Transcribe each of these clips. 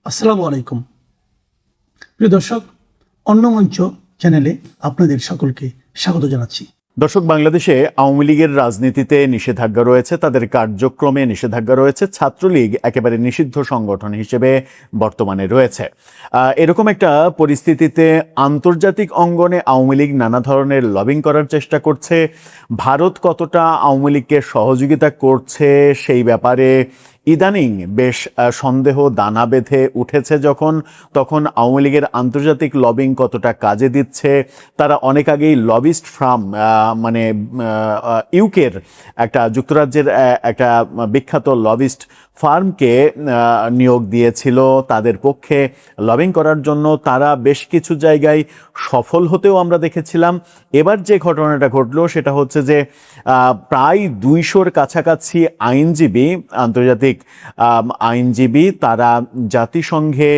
আসসালামু আলাইকুম প্রিয় দর্শক, অন্য মঞ্চ চ্যানেলে আপনাদের সকলকে স্বাগত জানাচ্ছি। দর্শক, বাংলাদেশে আওয়ামী লীগের রাজনীতিতে নিষেধাজ্ঞা রয়েছে, তাদের কার্যক্রমে নিষেধাজ্ঞা রয়েছে। ছাত্রলীগ একেবারে নিষিদ্ধ সংগঠন হিসেবে বর্তমানে রয়েছে। এরকম একটা পরিস্থিতিতে আন্তর্জাতিক অঙ্গনে আওয়ামী লীগ নানা ধরনের লবিং করার চেষ্টা করছে। ভারত কতটা আওয়ামী লীগকে সহযোগিতা করছে সেই ব্যাপারে ইদানিং বেশ সন্দেহ দানা বেঁধে উঠেছে। তখন আওয়ামী লীগের আন্তর্জাতিক লবিং কতটা কাজে দিচ্ছে। তারা অনেক আগেই লবিস্ট ফার্ম মানে ইউকের একটা যুক্তরাজ্যের একটা বিখ্যাত লবিস্ট ফার্মকে নিয়োগ দিয়েছিল তাদের পক্ষে লবিং করার জন্য। তারা বেশ কিছু জায়গায় সফল হতেও আমরা দেখেছিলাম। এবার যে ঘটনাটা ঘটলো সেটা হচ্ছে যে প্রায় 200-র কাছাকাছি আইনজীবী, আন্তর্জাতিক আইনজীবী, তারা জাতিসংঘে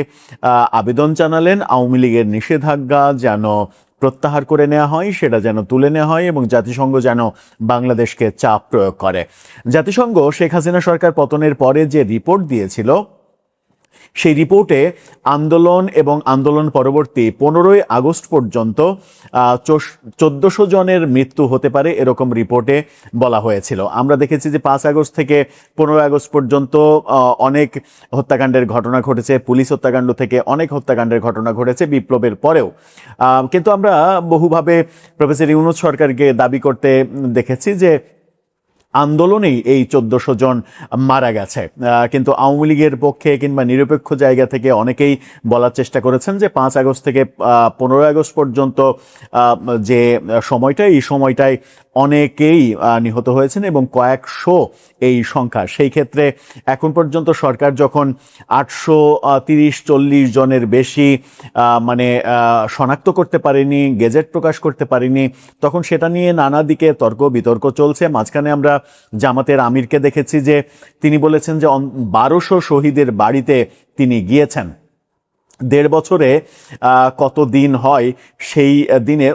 আবেদন জানালেন আওয়ামী লীগের নিষেধাজ্ঞা যেন প্রত্যাহার করে নেওয়া হয়, সেটা যেন তুলে নেওয়া হয় এবং জাতিসংঘ যেন বাংলাদেশকে চাপ প্রয়োগ করে। জাতিসংঘ শেখ হাসিনা সরকার পতনের পরে যে রিপোর্ট দিয়েছিল, সেই রিপোর্টে আন্দোলন এবং আন্দোলন পরবর্তী 15ই আগস্ট পর্যন্ত 1400 জনের মৃত্যু হতে পারে এরকম রিপোর্টে বলা হয়েছিল। আমরা দেখেছি যে 5 আগস্ট থেকে 15 আগস্ট পর্যন্ত অনেক হত্যাকাণ্ডের ঘটনা ঘটেছে, পুলিশ হত্যাকাণ্ড থেকে অনেক হত্যাকাণ্ডের ঘটনা ঘটেছে বিপ্লবের পরেও। কিন্তু আমরা বহুভাবে প্রফেসর ইউনূস সরকারকে দাবি করতে দেখেছি যে আন্দোলনেই এই 1400 জন মারা গেছে। কিন্তু আওয়ামী লীগের পক্ষে কিংবা নিরপেক্ষ জায়গা থেকে অনেকেই বলার চেষ্টা করেছেন যে 5 আগস্ট থেকে 15 আগস্ট পর্যন্ত যে সময়টা, এই সময়টায় অনেকেই নিহত হয়েছেন এবং কয়েকশো এই সংখ্যা। সেই ক্ষেত্রে এখন পর্যন্ত সরকার যখন 830-40 জনের বেশি মানে শনাক্ত করতে পারেনি, গেজেট প্রকাশ করতে পারেনি, তখন সেটা নিয়ে নানা দিকে তর্ক বিতর্ক চলছে। মাঝখানে আমরা জামাতের আমিরকে দেখেছি যে তিনি বলেছেন যে 1200 শহীদের বাড়িতে তিনি গিয়েছেন। 1.5 বছরে কত দিন হয়, সেই দিনে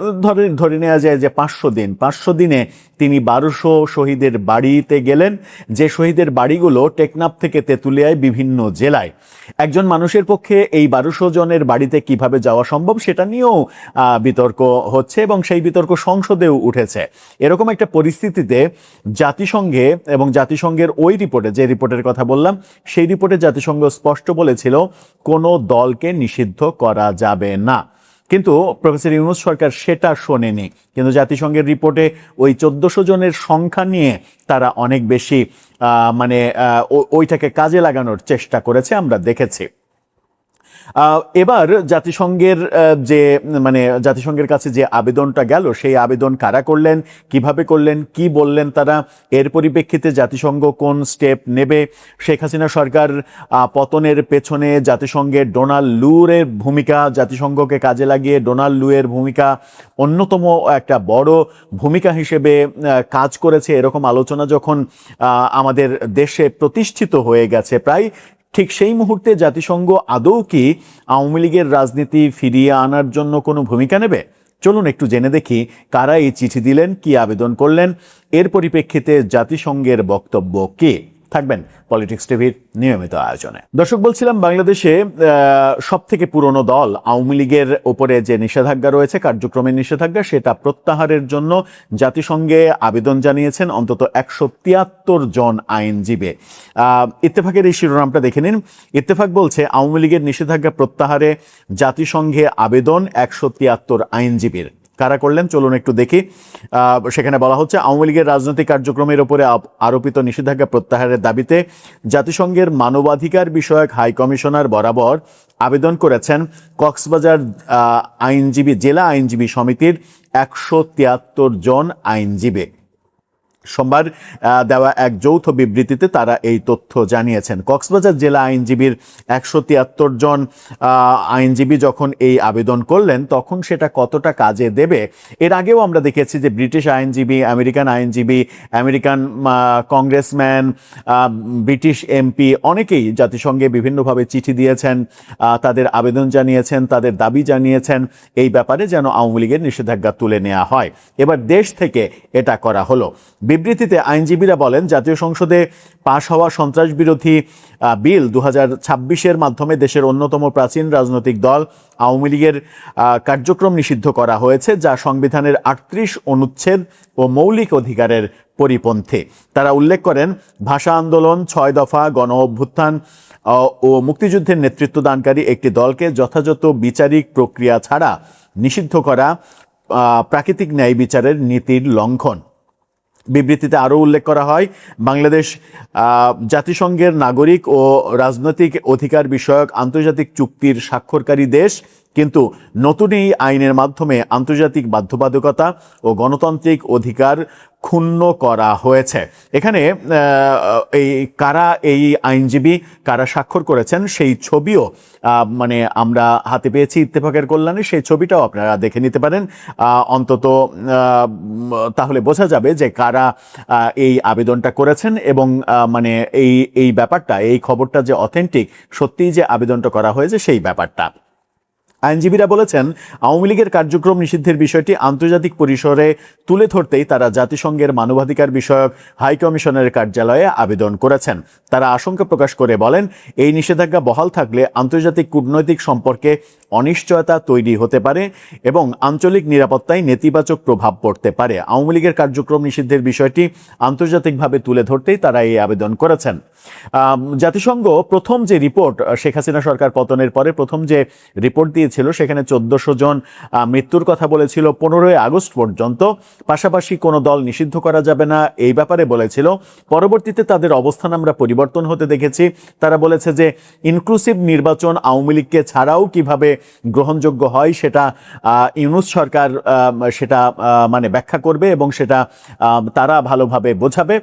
ধরে নেওয়া যায় যে 500 দিনে তিনি 1200 শহীদের বাড়িতে গেলেন, যে শহীদের বাড়িগুলো টেকনাফ থেকে তেঁতুলিয়ায় বিভিন্ন জেলায়। একজন মানুষের পক্ষে এই 1200 জনের বাড়িতে কিভাবে যাওয়া সম্ভব সেটা নিয়েও বিতর্ক হচ্ছে এবং সেই বিতর্ক সংসদেও উঠেছে। এরকম একটা পরিস্থিতিতে জাতিসংঘে এবং জাতিসংঘের ওই রিপোর্টে, যে রিপোর্টের কথা বললাম, সেই রিপোর্টে জাতিসংঘ স্পষ্ট বলেছিল কোনো দলকে নিষিদ্ধ করা যাবে না। কিন্তু প্রফেসর ইউনূস সরকার সেটা শোনেনি। কিন্তু জাতিসংঘের রিপোর্টে ওই 1400 জনের সংখ্যা নিয়ে তারা অনেক বেশি মানে ওইটাকে কাজে লাগানোর চেষ্টা করেছে, আমরা দেখেছি। এবার জাতিসংঘের কাছে যে আবেদনটা গেল, সেই আবেদন কারা করলেন, কিভাবে করলেন, কি বললেন তারা, এর পরিপ্রেক্ষিতে জাতিসংঘ কোন স্টেপ নেবে, শেখ হাসিনা সরকার পতনের পেছনে জাতিসংঘের ডোনাল্ড লুয়ের ভূমিকা, জাতিসংঘকে কাজে লাগিয়ে ডোনাল্ড লুয়ের ভূমিকা অন্যতম একটা বড় ভূমিকা হিসেবে কাজ করেছে, এরকম আলোচনা যখন আমাদের দেশে প্রতিষ্ঠিত হয়ে গেছে প্রায়, ঠিক সেই মুহূর্তে জাতিসংঘ আদৌ কি আওয়ামী লীগের রাজনীতি ফিরিয়ে আনার জন্য কোনো ভূমিকা নেবে? চলুন একটু জেনে দেখি কারা এই চিঠি দিলেন, কি আবেদন করলেন, এর পরিপ্রেক্ষিতে জাতিসংঘের বক্তব্য কি। থাকবেন পলিটিক্স টিভির নিয়মিত আয়োজনে। দর্শক, বলছিলাম বাংলাদেশে সব থেকে পুরনো দল আওয়ামী লীগের ওপরে যে নিষেধাজ্ঞা রয়েছে, কার্যক্রমের নিষেধাজ্ঞা, সেটা প্রত্যাহারের জন্য জাতিসংঘে আবেদন জানিয়েছেন অন্তত 173 জন আইনজীবী। ইত্তেফাকের এই শিরোনামটা দেখে নিন। ইত্তেফাক বলছে আওয়ামী লীগের নিষেধাজ্ঞা প্রত্যাহারে জাতিসংঘে আবেদন 173 আইনজীবীর। কারা করলেন চলুন একটু দেখি। সেখানে বলা হচ্ছে আওয়ামী লীগের রাজনৈতিক কার্যক্রমের উপরে আরোপিত নিষেধাজ্ঞা প্রত্যাহারের দাবিতে জাতিসংঘের মানবাধিকার বিষয়ক হাই কমিশনার বরাবর আবেদন করেছেন কক্সবাজার জেলা আইনজীবী সমিতির 173 জন আইনজীবী। সোমবার দেওয়া এক যৌথ বিবৃতিতে তারা এই তথ্য জানিয়েছেন। কক্সবাজার জেলা আইনজীবীর 173 জন আইনজীবী যখন এই আবেদন করলেন, তখন সেটা কতটা কাজে দেবে। এর আগেও আমরা দেখেছি যে ব্রিটিশ আইনজীবী, আমেরিকান কংগ্রেসম্যান, ব্রিটিশ এমপি অনেকেই জাতিসংঘে বিভিন্নভাবে চিঠি দিয়েছেন, তাদের আবেদন জানিয়েছেন, তাদের দাবি জানিয়েছেন এই ব্যাপারে যেন আওয়ামী লীগের নিষেধাজ্ঞা তুলে নেওয়া হয়। এবার দেশ থেকে এটা করা হলো। বিবৃতিতে আইনজীবীরা বলেন, জাতীয় সংসদে পাশ হওয়া সন্ত্রাস বিরোধী বিল 2026-এর মাধ্যমে দেশের অন্যতম প্রাচীন রাজনৈতিক দল আওয়ামী লীগের কার্যক্রম নিষিদ্ধ করা হয়েছে, যা সংবিধানের 38 অনুচ্ছেদ ও মৌলিক অধিকারের পরিপন্থী। তারা উল্লেখ করেন, ভাষা আন্দোলন, 6 দফা, গণ অভ্যুত্থান ও মুক্তিযুদ্ধের নেতৃত্ব দানকারী একটি দলকে যথাযথ বিচারিক প্রক্রিয়া ছাড়া নিষিদ্ধ করা প্রাকৃতিক ন্যায় বিচারের নীতির লঙ্ঘন। বিবৃতিতে আরও উল্লেখ করা হয়, বাংলাদেশ জাতিসংঘের নাগরিক ও রাজনৈতিক অধিকার বিষয়ক আন্তর্জাতিক চুক্তির স্বাক্ষরকারী দেশ, কিন্তু নতুন এই আইনের মাধ্যমে আন্তর্জাতিক বাধ্যবাধকতা ও গণতান্ত্রিক অধিকার ক্ষুণ্ণ করা হয়েছে। এখানে এই আইনজীবী কারা স্বাক্ষর করেছেন সেই ছবিও মানে আমরা হাতে পেয়েছি ইত্তেফাকের কল্যাণে, সেই ছবিটাও আপনারা দেখে নিতে পারেন। অন্তত তাহলে বোঝা যাবে যে কারা এই আবেদনটা করেছেন এবং মানে এই ব্যাপারটা, এই খবরটা যে অথেন্টিক, সত্যিই যে আবেদনটা করা হয়েছে সেই ব্যাপারটা। আইনজীবীরা বলেছেন, আওয়ামী লীগের কার্যক্রম নিষিদ্ধের বিষয়টি আন্তর্জাতিক পরিসরে তুলে ধরতেই তারা জাতিসংঘের মানবাধিকার বিষয়ক হাই কমিশনের কার্যালয়ে আবেদন করেছেন। তারা আশঙ্কা প্রকাশ করে বলেন, এই নিষেধাজ্ঞা বহাল থাকলে আন্তর্জাতিক কূটনৈতিক সম্পর্কে অনিশ্চয়তা তৈরি হতে পারে এবং আঞ্চলিক নিরাপত্তায় নেতিবাচক প্রভাব পড়তে পারে। আওয়ামী লীগের কার্যক্রম নিষিদ্ধের বিষয়টি আন্তর্জাতিকভাবে তুলে ধরতেই তারা এই আবেদন করেছেন। জাতিসংঘ প্রথম যে রিপোর্ট, শেখ হাসিনা সরকার পতনের পরে প্রথম যে রিপোর্ট দিয়েছিল, সেখানে 1400 জন মৃত্যুর কথা বলেছিল 15ই আগস্ট পর্যন্ত। পাশাপাশি কোনো দল নিষিদ্ধ করা যাবে না এই ব্যাপারে বলেছিল। পরবর্তীতে তাদের অবস্থান আমরা পরিবর্তন হতে দেখেছি। তারা বলেছে যে ইনক্লুসিভ নির্বাচন আওয়ামী লীগকে ছাড়াও কিভাবে গ্রহণযোগ্য হয় সেটা ইউনূস সরকার সেটা মানে ব্যাখ্যা করবে এবং সেটা তারা ভালোভাবে বোঝাবে।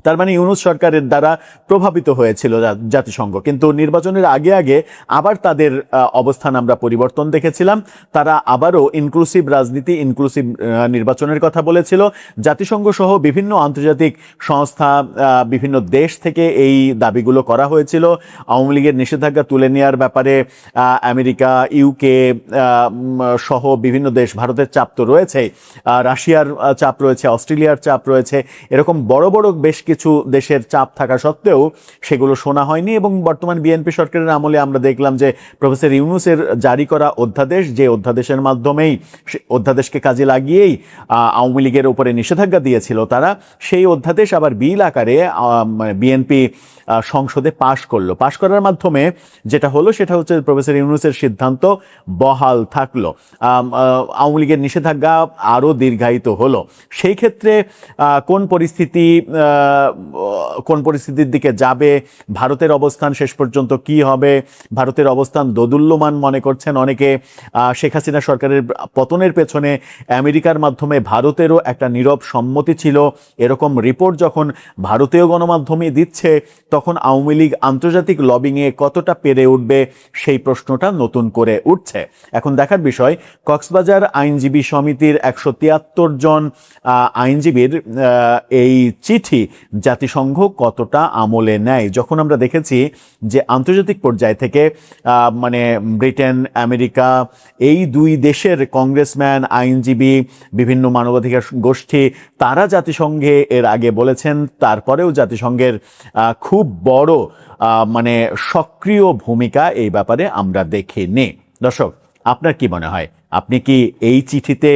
তার মানে ইউনূস সরকারের দ্বারা প্রভাবিত হয়েছিল জাতিসংঘ, কিন্তু নির্বাচনের আগে আগে আবার তাদের অবস্থান আমরা পরিবর্তন দেখেছিলাম। তারা আবারও ইনক্লুসিভ রাজনীতি, ইনক্লুসিভ নির্বাচনের কথা বলেছিল। জাতিসংঘ সহ বিভিন্ন আন্তর্জাতিক সংস্থা, বিভিন্ন দেশ থেকে এই দাবিগুলো করা হয়েছিল। আওয়ামী লীগের নিষেধাজ্ঞা তুলে নেওয়ার ব্যাপারে আমেরিকা, ইউকে সহ বিভিন্ন দেশ, ভারতের চাপ তো রয়েছে, রাশিয়ার চাপ রয়েছে, অস্ট্রেলিয়ার চাপ রয়েছে, এরকম বড় বড় বেশ কিছু দেশের চাপ থাকা সত্ত্বেও সেগুলো শোনা হয়নি। এবং বর্তমান বিএনপি সরকারের আমলে আমরা দেখলাম যে প্রফেসর ইউনূসের জারি করা অধ্যাদেশ, যে অধ্যাদেশের মাধ্যমেই, অধ্যাদেশকে কাজে লাগিয়েই আওয়ামী লীগের উপরে নিষেধাজ্ঞা দিয়েছিল তারা, সেই অধ্যাদেশ আবার বিল আকারে বিএনপি সংসদে পাশ করলো। পাশ করার মাধ্যমে যেটা হলো সেটা হচ্ছে প্রফেসর ইউনূসের সিদ্ধান্ত বহাল থাকলো, আওয়ামী লীগের নিষেধাজ্ঞা আরও দীর্ঘায়িত হলো। সেই ক্ষেত্রে কোন পরিস্থিতির দিকে যাবে, ভারতের অবস্থান শেষ পর্যন্ত কি হবে, ভারতের অবস্থান দোদুল্যমান মনে করছেন অনেকে। শেখ হাসিনা সরকারের পতনের পেছনে আমেরিকার মাধ্যমে ভারতেরও একটা নীরব সম্মতি ছিল, এরকম রিপোর্ট যখন ভারতীয় গণমাধ্যমে দিচ্ছে, তখন আওয়ামী লীগ আন্তর্জাতিক লবিংয়ে কতটা পেরে উঠবে সেই প্রশ্নটা নতুন করে উঠছে। এখন দেখার বিষয়, কক্সবাজার আইনজীবী সমিতির 173 জন আইনজীবীর এই চিঠি জাতিসংঘ কতটা আমলে নেয়। যখন আমরা দেখেছি যে আন্তর্জাতিক পর্যায় থেকে মানে ব্রিটেন, আমেরিকা, এই দুই দেশের কংগ্রেসম্যান, আইনজীবী, বিভিন্ন মানবাধিকার গোষ্ঠী, তারা জাতিসংঘে এর আগে বলেছেন, তারপরেও জাতিসংঘের খুব বড় মানে সক্রিয় ভূমিকা এই ব্যাপারে আমরা দেখিনি। দর্শক, আপনার কি মনে হয়? আপনি কি এই চিঠিতে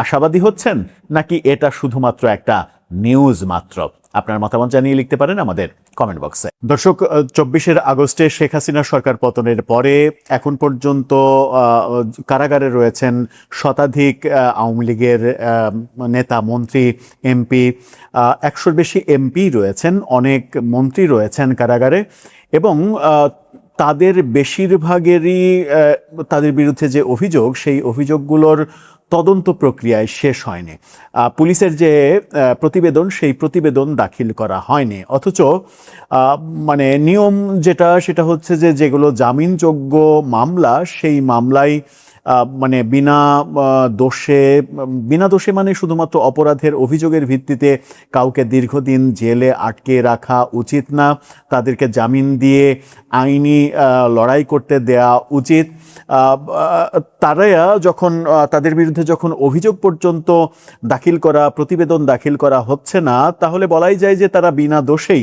আশাবাদী হচ্ছেন, নাকি এটা শুধুমাত্র একটা নিউজ মাত্র? আপনার মতামত জানিয়ে লিখতে পারেন আমাদের কমেন্ট বক্সে। দর্শক, 24 আগস্টে শেখ হাসিনা সরকার পতনের পরে এখন পর্যন্ত কারাগারে রয়েছেন শতাধিক আওয়ামী লীগের নেতা, মন্ত্রী, এমপি, 100-র বেশি এমপি রয়েছেন, অনেক মন্ত্রী রয়েছেন কারাগারে, এবং তাদের বেশিরভাগেরই তাদের বিরুদ্ধে যে অভিযোগ, সেই অভিযোগগুলোর তদন্ত প্রক্রিয়ায় শেষ হয়নি। পুলিশের যে প্রতিবেদন, সেই প্রতিবেদন দাখিল করা হয়নি। অথচ মানে নিয়ম যেটা, সেটা হচ্ছে যে যেগুলো জামিনযোগ্য মামলা, সেই মামলায় মানে বিনা দোষে মানে শুধুমাত্র অপরাধের অভিযোগের ভিত্তিতে কাউকে দীর্ঘদিন জেলে আটকে রাখা উচিত না, তাদেরকে জামিন দিয়ে আইনি লড়াই করতে দেয়া উচিত। তারা যখন তাদের বিরুদ্ধে যখন অভিযোগ পর্যন্ত দাখিল করা, প্রতিবেদন দাখিল করা হচ্ছে না, তাহলে বলাই যায় যে তারা বিনা দোষেই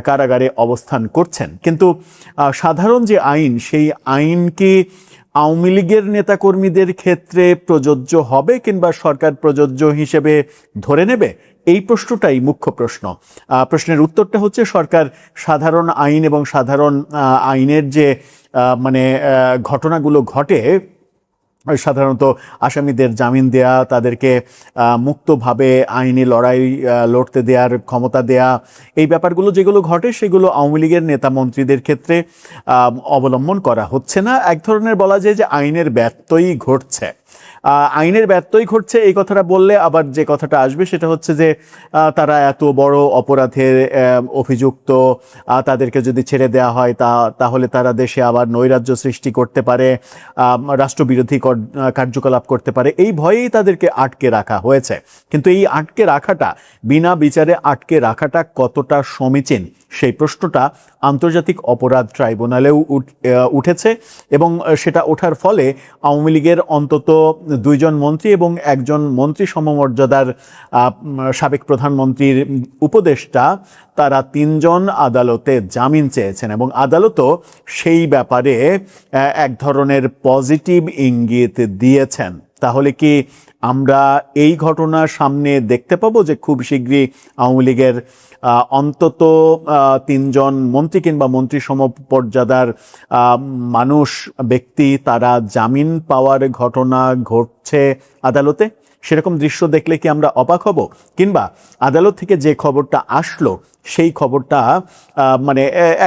কারাগারে অবস্থান করছেন। কিন্তু সাধারণ যে আইন, সেই আইন কি আওয়ামী লীগের নেতাকর্মীদের ক্ষেত্রে প্রযোজ্য হবে কিংবা সরকার প্রযোজ্য হিসেবে ধরে নেবে? এই প্রশ্নটাই মুখ্য প্রশ্ন। প্রশ্নের উত্তরটা হচ্ছে সরকার সাধারণ আইন এবং সাধারণ আইনের যে ঘটনাগুলো ঘটে, সাধারণত আসামিদের জামিন দেয়া, তাদেরকে মুক্তভাবে আইনি লড়াই লড়তে দেওয়ার ক্ষমতা দেয়া, এই ব্যাপারগুলো যেগুলো ঘটে সেগুলো আওয়ামী লীগের নেতা মন্ত্রীদের ক্ষেত্রে অবলম্বন করা হচ্ছে না। এক ধরনের বলা যায় যে আইনের ব্যত্যয়ই ঘটছে। আইনের ব্যত্যয় ঘটছে এই কথাটা বললে আবার যে কথাটা আসবে সেটা হচ্ছে যে তারা এত বড় অপরাধের অভিযুক্ত, তাদেরকে যদি ছেড়ে দেওয়া হয় তাহলে তারা দেশে আবার নৈরাজ্য সৃষ্টি করতে পারে, রাষ্ট্রবিরোধী কার্যকলাপ করতে পারে, এই ভয়েই তাদেরকে আটকে রাখা হয়েছে। কিন্তু এই আটকে রাখাটা, বিনা বিচারে আটকে রাখাটা কতটা সমীচীন, সেই প্রশ্নটা আন্তর্জাতিক অপরাধ ট্রাইব্যুনালেও উঠেছে এবং সেটা ওঠার ফলে আওয়ামী লীগের অন্তত 2 জন মন্ত্রী এবং 1 জন মন্ত্রী সমমর্যাদার সাবেক প্রধানমন্ত্রীর উপদেষ্টা, তারা 3 জন আদালতে জামিন চেয়েছেন এবং আদালতও সেই ব্যাপারে এক ধরনের পজিটিভ ইঙ্গিত দিয়েছেন। তাহলে কি আমরা এই ঘটনা সামনে দেখতে পাবো যে খুব শীঘ্রই আওয়ামী লীগের অন্তত 3 জন মন্ত্রী কিংবা মন্ত্রী সমপর্যাদার ব্যক্তি তারা জামিন পাওয়ার ঘটনা ঘটছে আদালতে? সেরকম দৃশ্য দেখলে কি আমরা অবাক হব? কিংবা আদালত থেকে যে খবরটা আসলো সেই খবরটা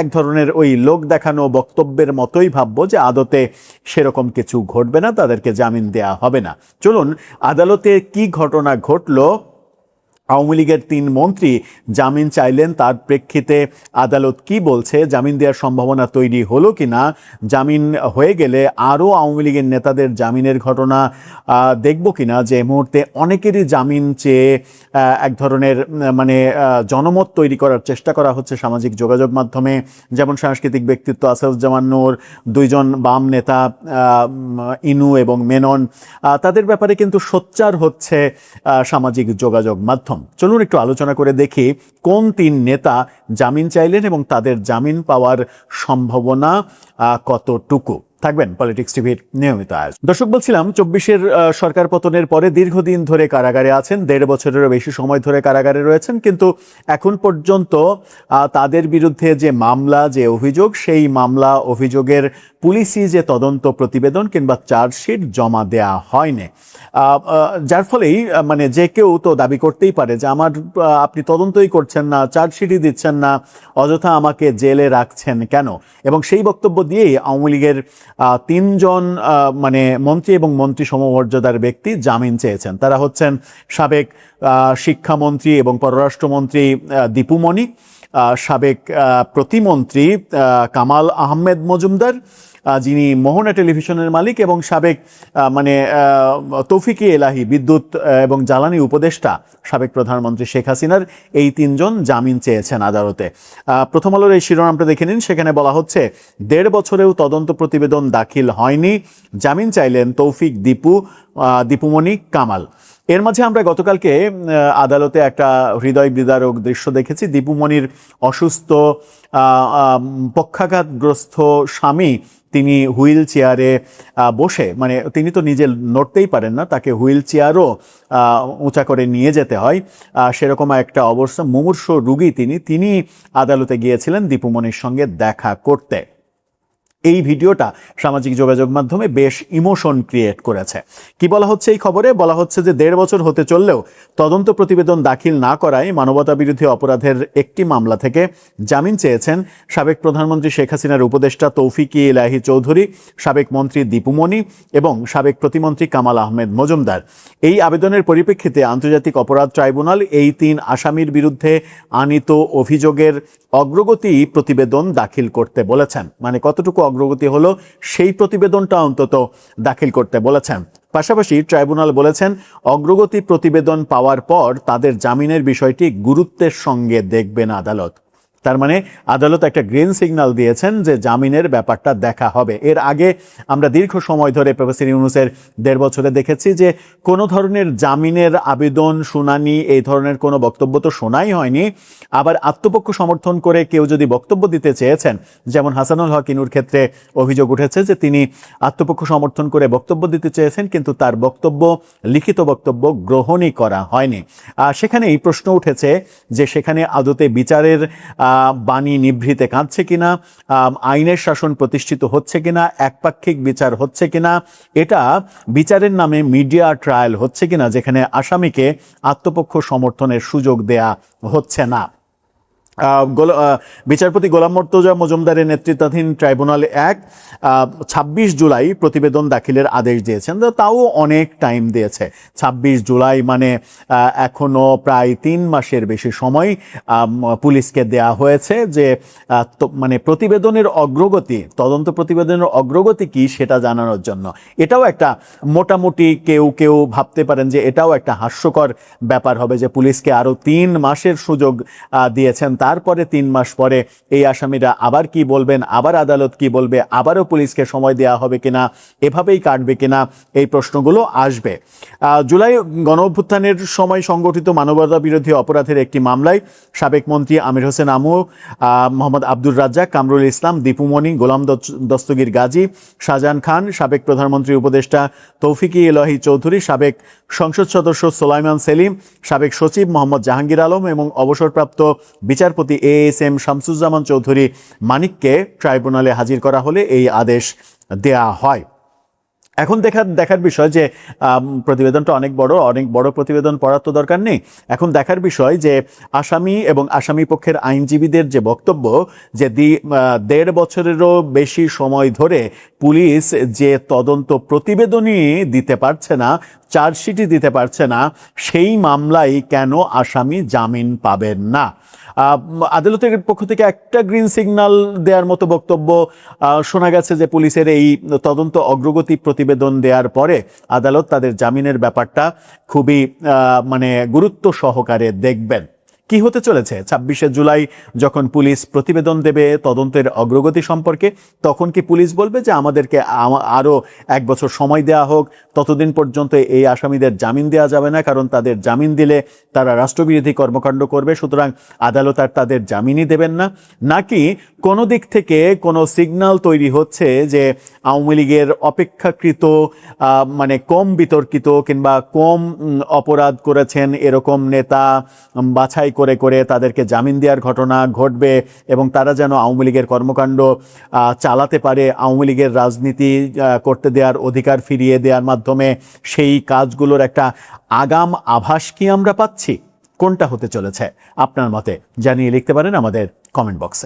এক ধরনের ওই লোক দেখানো বক্তব্যের মতোই ভাববো যে আদতে সেরকম কিছু ঘটবে না, তাদেরকে জামিন দেয়া হবে না? চলুন আদালতে কি ঘটনা ঘটলো, আওয়ামী লীগের 3 মন্ত্রী জামিন চাইলেন, তার প্রেক্ষিতে আদালত কি বলছে, জামিন দেওয়ার সম্ভাবনা তৈরি হলো কিনা, জামিন হয়ে গেলে আরও আওয়ামী লীগের নেতাদের জামিনের ঘটনা দেখব কিনা, যে মুহূর্তে অনেকেরই জামিন চেয়ে এক ধরনের জনমত তৈরি করার চেষ্টা করা হচ্ছে সামাজিক যোগাযোগ মাধ্যমে। যেমন সাংস্কৃতিক ব্যক্তিত্ব আসাদুজ্জামান নূর, 2 জন বাম নেতা ইনু এবং মেনন, তাদের ব্যাপারে কিন্তু সোচ্চার হচ্ছে সামাজিক যোগাযোগ মাধ্যম। চলুন একটু আলোচনা করে দেখি কোন 3 নেতা জামিন চাইলেন এবং তাদের জামিন পাওয়ার সম্ভাবনা কতটুকু। থাকবেন পলিটিক্স টিভির নিয়মিত আয়োজন। দর্শক, বলছিলাম 24-এর সরকার পতনের পরে দীর্ঘদিন ধরে কারাগারে আছেন, 1.5 বছরেরও বেশি সময় ধরে কারাগারে রয়েছেন, কিন্তু এখন পর্যন্ত তাদের বিরুদ্ধে যে মামলা, যে অভিযোগ, সেই মামলা অভিযোগের পুলিশি যে তদন্ত প্রতিবেদন কিংবা চার্জশিট জমা দেয়া হয়নি। যার ফলেই যে কেউ তো দাবি করতেই পারে যে আপনি তদন্তই করছেন না, চার্জশিটই দিচ্ছেন না, অযথা আমাকে জেলে রাখছেন কেন? এবং সেই বক্তব্য দিয়েই আওয়ামী লীগের 3 জন মন্ত্রী এবং মন্ত্রী সমমর্যাদার ব্যক্তি জামিন চেয়েছেন। তারা হচ্ছেন সাবেক শিক্ষামন্ত্রী এবং পররাষ্ট্রমন্ত্রী দীপু মনি, সাবেক প্রতিমন্ত্রী কামাল আহমেদ মজুমদার, যিনি মোহনা টেলিভিশনের মালিক, এবং সাবেক তৌফিক এলাহি বিদ্যুৎ এবং জ্বালানি উপদেষ্টা সাবেক প্রধানমন্ত্রী শেখ হাসিনার, এই 3 জন জামিন চেয়েছেন আদালতে। প্রথম আলোর এই শিরোনামটা দেখে নিন, সেখানে বলা হচ্ছে 1.5 বছরেও তদন্ত প্রতিবেদন দাখিল হয়নি, জামিন চাইলেন তৌফিক, দীপুমণি, কামাল। এর মাঝে আমরা গতকালকে আদালতে একটা হৃদয় বিদারক দৃশ্য দেখেছি। দীপুমণির অসুস্থ পক্ষাঘাতগ্রস্ত স্বামী, তিনি হুইল চেয়ারে বসে, তিনি তো নিজে নড়তেই পারেন না, তাকে হুইল চেয়ারও উঁচা করে নিয়ে যেতে হয়, সেরকম একটা অবস্থা, মুমূর্ষ রোগী তিনি আদালতে গিয়েছিলেন দীপুমণির সঙ্গে দেখা করতে। এই ভিডিওটা সামাজিক যোগাযোগ মাধ্যমে বেশ ইমোশন ক্রিয়েট করেছে। কি বলা হচ্ছে এই খবরে? বলা হচ্ছে যে 1.5 বছর হতে চললেও তদন্ত প্রতিবেদন দাখিল না করায় মানবতা বিরোধী অপরাধের একটি মামলা থেকে জামিন চেয়েছেন সাবেক প্রধানমন্ত্রী শেখ হাসিনার উপদেষ্টা তৌফিক ইলাহি চৌধুরী, সাবেক মন্ত্রী দীপু মনি এবং সাবেক প্রতিমন্ত্রী কামাল আহমেদ মজুমদার। এই আবেদনের পরিপ্রেক্ষিতে আন্তর্জাতিক অপরাধ ট্রাইব্যুনাল এই 3 আসামির বিরুদ্ধে আনিত অভিযোগের অগ্রগতি প্রতিবেদন দাখিল করতে বলেছেন। কতটুকু অগ্রগতি হলো সেই প্রতিবেদনটা অন্তত দাখিল করতে বলেছেন। পাশাপাশি ট্রাইব্যুনাল বলেছেন, অগ্রগতি প্রতিবেদন পাওয়ার পর তাদের জামিনের বিষয়টি গুরুত্বের সঙ্গে দেখবেন আদালত। তার মানে আদালত একটা গ্রিন সিগন্যাল দিয়েছেন যে জামিনের ব্যাপারটা দেখা হবে। এর আগে আমরা দীর্ঘ সময় ধরে প্রফেসর ইউনূসের 1.5 বছরে দেখেছি যে কোনো ধরনের জামিনের আবেদন, শুনানি, এই ধরনের কোনো বক্তব্য তো শোনাই হয়নি। আবার আত্মপক্ষ সমর্থন করে কেউ যদি বক্তব্য দিতে চেয়েছেন, যেমন হাসানুল হক ইনুর ক্ষেত্রে অভিযোগ উঠেছে যে তিনি আত্মপক্ষ সমর্থন করে বক্তব্য দিতে চেয়েছেন, কিন্তু তার বক্তব্য, লিখিত বক্তব্য গ্রহণই করা হয়নি। সেখানে এই প্রশ্ন উঠেছে যে সেখানে আদতে বিচারের বাণী নিভৃতে কাঁদছে কিনা, আইনের শাসন প্রতিষ্ঠিত হচ্ছে কিনা, একপাক্ষিক বিচার হচ্ছে কিনা, এটা বিচারের নামে মিডিয়া ট্রায়াল হচ্ছে কিনা যেখানে আসামিকে আত্মপক্ষ সমর্থনের সুযোগ দেয়া হচ্ছে না। বিচারপতি গোলাম মর্তজা মজুমদারের নেতৃত্বাধীন ট্রাইব্যুনাল 1 26 জুলাই প্রতিবেদন দাখিলের আদেশ দিয়েছেন। তাও অনেক টাইম দিয়েছে। 26 জুলাই মানে এখনো প্রায় 3 মাসের বেশি সময় পুলিশকে দেয়া হয়েছে যে মানে প্রতিবেদনের অগ্রগতি, তদন্ত প্রতিবেদনের অগ্রগতি কি সেটা জানানোর জন্য। এটাও একটা মোটামুটি কেউ কেউ ভাবতে পারেন যে এটাও একটা হাস্যকর ব্যাপার হবে যে পুলিশকে আরো 3 মাসের সুযোগ দিয়েছেন, তারপরে 3 মাস পরে এই আসামিরা আবার কি বলবেন, আবার আদালত কি বলবে, আবারও পুলিশকে সময় দেওয়া হবে কিনা, এভাবেই কাটবে কিনা, এই প্রশ্নগুলো আসবে। জুলাই গণঅভ্যুত্থানের সময় সংগঠিত মানবতা বিরোধী অপরাধের একটি মামলায় সাবেক মন্ত্রী আমির হোসেন আমু, মোহাম্মদ আব্দুর রাজ্জাক, কামরুল ইসলাম, দীপুমণি, গোলাম দস্তগীর গাজী, শাহজাহান খান, সাবেক প্রধানমন্ত্রীর উপদেষ্টা তৌফিকি ইলাহি চৌধুরী, সাবেক সংসদ সদস্য সোলাইমান সেলিম, সাবেক সচিব মোহাম্মদ জাহাঙ্গীর আলম এবং অবসরপ্রাপ্ত বিচারপতি ASM শামসুজ্জামান চৌধুরী মানিককে ট্রাইব্যুনালে হাজির করা হলে এই আদেশ দেয়া হয়। এখন দেখার বিষয় যে প্রতিবেদনটা অনেক বড় প্রতিবেদন, পড়ার তো দরকার নেই। এখন দেখার বিষয় যে আসামি এবং আসামি পক্ষের আইনজীবীদের যে বক্তব্য যে 1.5 বছরেরও বেশি সময় ধরে পুলিশ যে তদন্ত প্রতিবেদনই দিতে পারছে না, চার্জশিটই দিতে পারছে না, সেই মামলায় কেন আসামি জামিন পাবেন না। আদালতের পক্ষ থেকে একটা গ্রিন সিগন্যাল দেওয়ার মতো বক্তব্য শোনা গেছে যে পুলিশের এই তদন্ত অগ্রগতি প্রতিবেদন দেওয়ার পরে আদালত তাদের জামিনের ব্যাপারটা খুবই মানে গুরুত্ব সহকারে দেখবেন। কি হতে চলেছে 26শে জুলাই যখন পুলিশ প্রতিবেদন দেবে তদন্তের অগ্রগতি সম্পর্কে, তখন কি পুলিশ বলবে যে আমাদেরকে আরও 1 বছর সময় দেওয়া হোক, ততদিন পর্যন্ত এই আসামিদের জামিন দেওয়া যাবে না, কারণ তাদের জামিন দিলে তারা রাষ্ট্রবিরোধী কর্মকাণ্ড করবে, সুতরাং আদালত আর তাদের জামিনই দেবেন না? নাকি কোনো দিক থেকে কোনো সিগন্যাল তৈরি হচ্ছে যে আওয়ামী লীগের অপেক্ষাকৃত মানে কম বিতর্কিত কিংবা কম অপরাধ করেছেন এরকম নেতা বাছাই করে করে তাদেরকে জামিন দেওয়ার ঘটনা ঘটবে এবং তারা যেন আওয়ামী লীগের কর্মকাণ্ড চালাতে পারে, আওয়ামী লীগের রাজনীতি করতে দেওয়ার অধিকার ফিরিয়ে দেওয়ার মাধ্যমে সেই কাজগুলোর একটা আগাম আভাস কি আমরা পাচ্ছি? কোনটা হতে চলেছে আপনার মতে জানিয়ে লিখতে পারেন আমাদের কমেন্ট বক্সে।